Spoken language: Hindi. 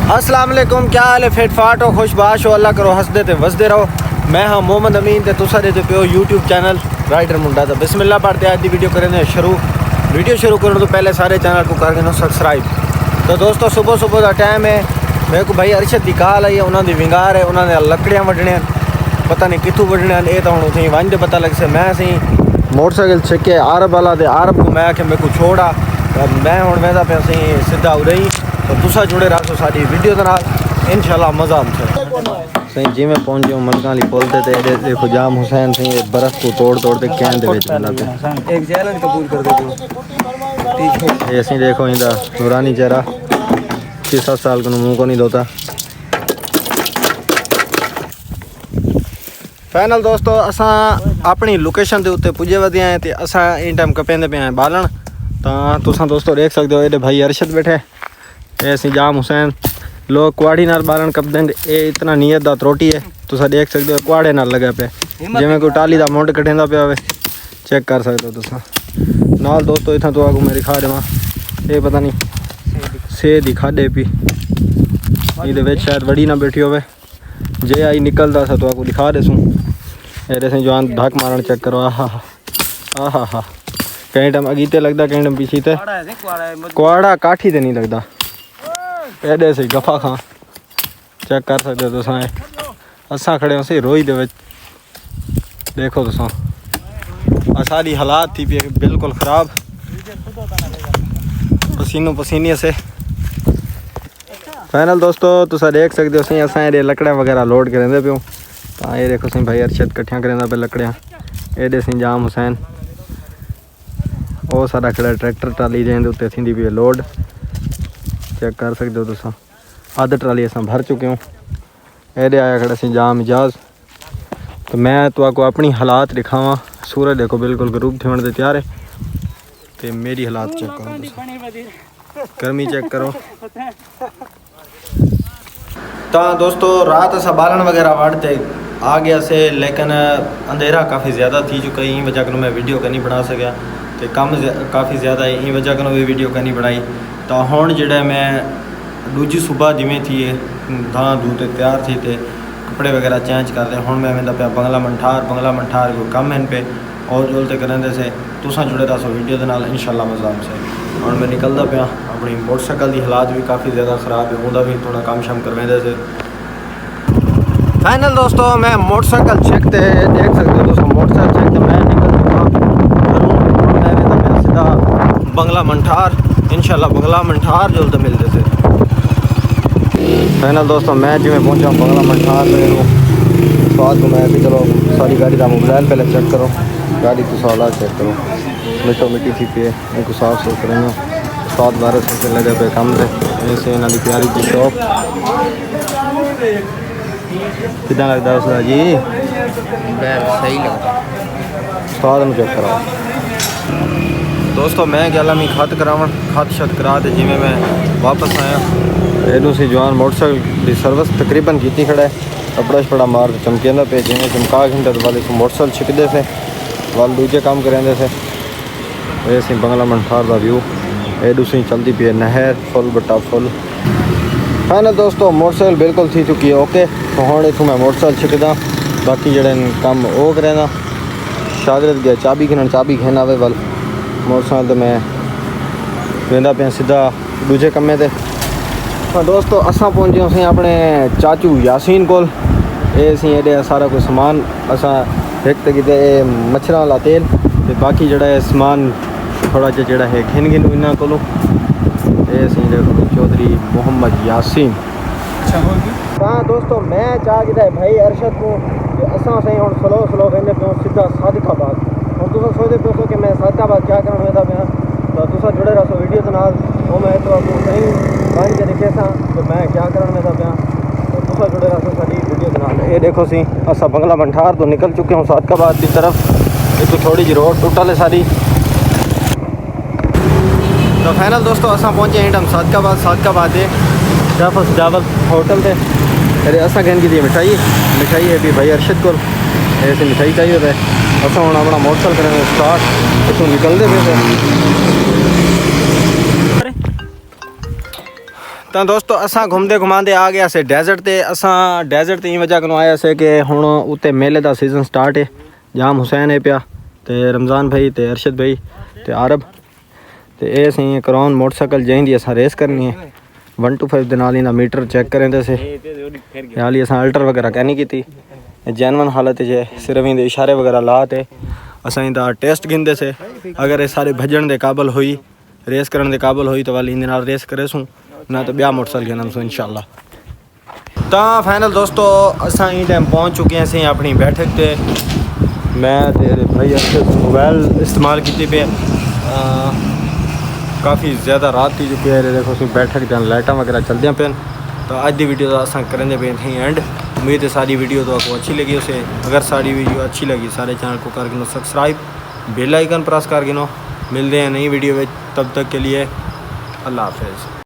अस्सलाम वालेकुम, क्या हाल है? फिट फाट हो, खुशबाश हो, अल्लाह करो हंसदे ते वसदे रहो। मैं हाँ मोहम्मद अमीन ते तुसा दे पे हो यूट्यूब चैनल राइडर मुंडा। तो बिस्मिल्लाह पढ़ते आज की वीडियो करें शुरू। वीडियो शुरू करने तो पहले सारे चैनल को कर देना सब्सक्राइब। तो दोस्तों सुबह सुबह का टाइम है, मेरे को भाई अरशद की कॉल आई है, उन्होंने विंगार है, उन्होंने लकड़ियाँ वड्डने, पता नहीं कितों वड्डने, ये तो हूँ उसी वंज पता लग से। मैं सी मोटरसाइकिल छिके आरब वाला दे आरब को मैं आखे मेरे को छोड़ा, मैं हूँ वहदा पे सी सीधा उड़े ही। तो तुसा जुड़े रहो सारी वीडियो के नाल, इंशाल्लाह मज़ा आम सही जी। मैं पहुंच जाऊँ मलका वाली पुल ते देखो जाम हुसैन सही बर्फ़ को तोड़ तोड़ के कैन दे विच मिला पे एक चैलेंज कबूल कर दे। ये सी देखो इंदा नूरानी चेहरा 6-7 साल को मुंह को नहीं धोता। फाइनल दोस्तों असा अपनी लोकेशन के उत्ते पुजे वधे आए तो असा इन टाइम कपेंदे पे आए बालन। तो तुसा दोस्तों देख सकते हो ये भाई अरशद बैठे, ऐसी जाम हुसैन लोग कुआड़ी नाल बालन कपदे। ये इतना नीयत दा त्रोटी है, तुसा देख सकते हो कुआड़े नाल लगे पे जिवें कोई टाली दा मुंड कटेंदा पिया होवे, चेक कर सकते हो तुसा नाल। दोस्तों इतना तो आगू मैं दिखा देवां, ये पता नहीं सेध ही खादे पी ये शायद वड़ी ना बैठी होवे, जे आई निकलदा सा तो आगू दिखा देसूँ। ये से जवान धक मारण चेक करो। आहा हा कहीं टाइम अगीते लगता, कहीं टाइम पीछे ते कुआड़ा काठी ते नहीं लगता। एडे से गफा खां चेक कर सकते हो तुसा। असा खड़े उसी रोई दे विच देखो तुसा, सारी हालात थी बिल्कुल ख़राब, पसीनो पसीने से। फाइनल दोस्तों तुसा देख सकते हो सी असा लकड़ियाँ वगैरह लोड करेंदे पियो। तो ये देखो सी भाई अरशद कट्ठियाँ करेंदा पे लकड़ियाँ। एडे सी जाम हुसैन वो सारा खड़ा ट्रैक्टर ट्राली दें उत्ते थी भी लोड, चेक कर सकते हो तुसा। अद्ध ट्राली अस भर चुके हूँ। एडे आया खड़ा सी जाम इजाज। तो मैं तो आपको अपनी हालात दिखावा। सूरज देखो बिल्कुल गरूब थी होने तैयार है, तो मेरी हालात चेक करो, गर्मी चेक करो। तो दोस्तों रात असा बालन वगैरह वाड़ते आ गया से, लेकिन अंधेरा काफ़ी ज़्यादा थी चुका है, यही वजह को मैं वीडियो का नहीं बना सका। तो कम काफ़ी ज़्यादा है, यही वजह को भी वीडियो का नहीं बनाई। तो हुण जिहड़ा मैं दूजी सुबह जिमें थी धां धू ते तैयार थी ते कपड़े वगैरह चेंज करते। हुण मैं वेंदा पिया बंगला मंठार को कम हैं पे और जोलते करेंदे से। तुसां जुड़े रहो वीडियो के नाल, इंशाल्लाह मज़ा से। हुण मैं निकलदा पिया, अपनी मोटरसाइकिल की हालात भी काफ़ी ज़्यादा ख़राब है, उनका भी थोड़ा काम शाम करवाइंदे से। फाइनल दोस्तों मैं मोटरसाइकिल चेकते देख सकते हो दोस्तों, मोटरसाइकिल चेक मैं निकल चुका। मैं वेंदा पिया सीधा बंगला मंठार, इंशाल्लाह बंगला मंठार जल्द मिलते थे। फाइनल दोस्तों मैं जिमें पहुंचा बंगला मंठार स्वाद को मैं भी चलो सारी गाड़ी का मोबाइल पहले चेक करो, गाड़ी तो साला चेक करो, मिट्टो मिट्टी थी पे इनको साफ सुथ रही हूँ। 7-12 से लगे पे कम थे। ऐसे इन्हों की प्यारी की शॉप कितना लगता है उसका जी? सही लगता, स्वाद में चेक करो दोस्तों। मैं गया मैं खत करावन, खत शत करा दे जिमें मैं वापस आया। एनू सी जवान मोटरसाइकिल की सर्विस तकरीबन की खड़ा है, कपड़ा शपड़ा मार चमकेंदा पे जिमें चमका घंटे वाले मोटरसाइकिल छिकते थे वाल दूजे काम करेंदे थे। ऐसे बंगला मंठार का व्यू एडू सी चलती पी नहर फुल बट्टा फुल। फाइनल दोस्तों मोटरसाइकिल बिल्कुल थी चुकी है ओके। तो हुण इतों मैं मोटरसाइकिल छिकदा, बाकी जड़े काम वो करेंदा। शागिर्द गया चाबी खिन, चाबी खिन आवे वाल मोटरसाइकिल तो मैं वेंदा पे सीधा दूजे कम्मे ते। हाँ दोस्तों असा पहुंचे असीं अपने चाचू यासीन कोल। ये सी एडे सारा कुछ समान असा एक तो किते मच्छर वाला तेल ते बाकी जड़ा है समान थोड़ा जड़ा है घिन घिन इन्हों को। ये सी देखो चौधरी मोहम्मद यासीन। हाँ दोस्तों मैं चाह कि भाई अरशद को असा सही हम स्लो वेंदे पे सीधा सादिकाबाद। हम तुम सोचते पे कि मैं सादिकाबाद क्या करना वेंदा पे, तो तुसा जुड़े रहो वीडियो के नाल। वो मैं तो आपको सही बन के दिखे सा तो मैं क्या करना वेंदा पे, तो तुसा जुड़े रहो सारी वीडियो के नाल। ये देखो सी असा बंगला मंठार तो निकल चुके हूँ सादिकाबाद की तरफ। ये तो थोड़ी जी रोड टूटल है सारी। तो फाइनल दोस्तों असा पहुंचे हैं हम सादिकाबाद है जाफस जावल होटल से। अरे असा कहन की मिठाई है भी भाई अरशद को ऐसे मिठाई चाहिए होता है। असा हम अपना मोटरसाइकिल करेंगे स्टार्ट, इसको निकलते पे। तो दोस्तों असा घूमते घुमाते आ गया से डेजर्ट ते। असा डेजर्ट ते वजह को आया से कि हुण उत्ते मेले का सीजन स्टार्ट है। जाम हुसैन है पिया ते रमज़ान भाई ते अरशद भाई ते आरब ते ये सी कराउन मोटरसाइकिल जैंदी असा रेस करनी है 125 के नाल मीटर चेक करें से हाली असा अल्टर वगैरह कहनी की जैनवन हालत है सिर्फ इन इशारे वगैरह ला ते असा इंदा टेस्ट गिनते से। अगर ये सारे भजन के काबल हुई रेस करने के काबल हुई तो वाली इन रेस करे सूँ ना तो ब्याह मोटरसाइकिल गिनम सूँ इंशाल्लाह। तो फाइनल दोस्तों असा इन टाइम पहुँच चुके हैं सी अपनी बैठक ते। मैं तेरे भाई अरशद मोबाइल इस्तेमाल की पे काफ़ी ज़्यादा रात थी चुकी है। देखो सी बैठक लाइटा वगैरह चलदियाँ पे। तो अज की वीडियो असा करेंगे पे थी एंड। उम्मीद है सारी वीडियो तो आपको अच्छी लगी उसे। अगर सारी वीडियो अच्छी लगी सारे चैनल को कर गिनो सब्सक्राइब, बेल आइकन प्रेस कर गिनो। मिलते हैं नई वीडियो में, तब तक के लिए अल्लाह हाफिज़।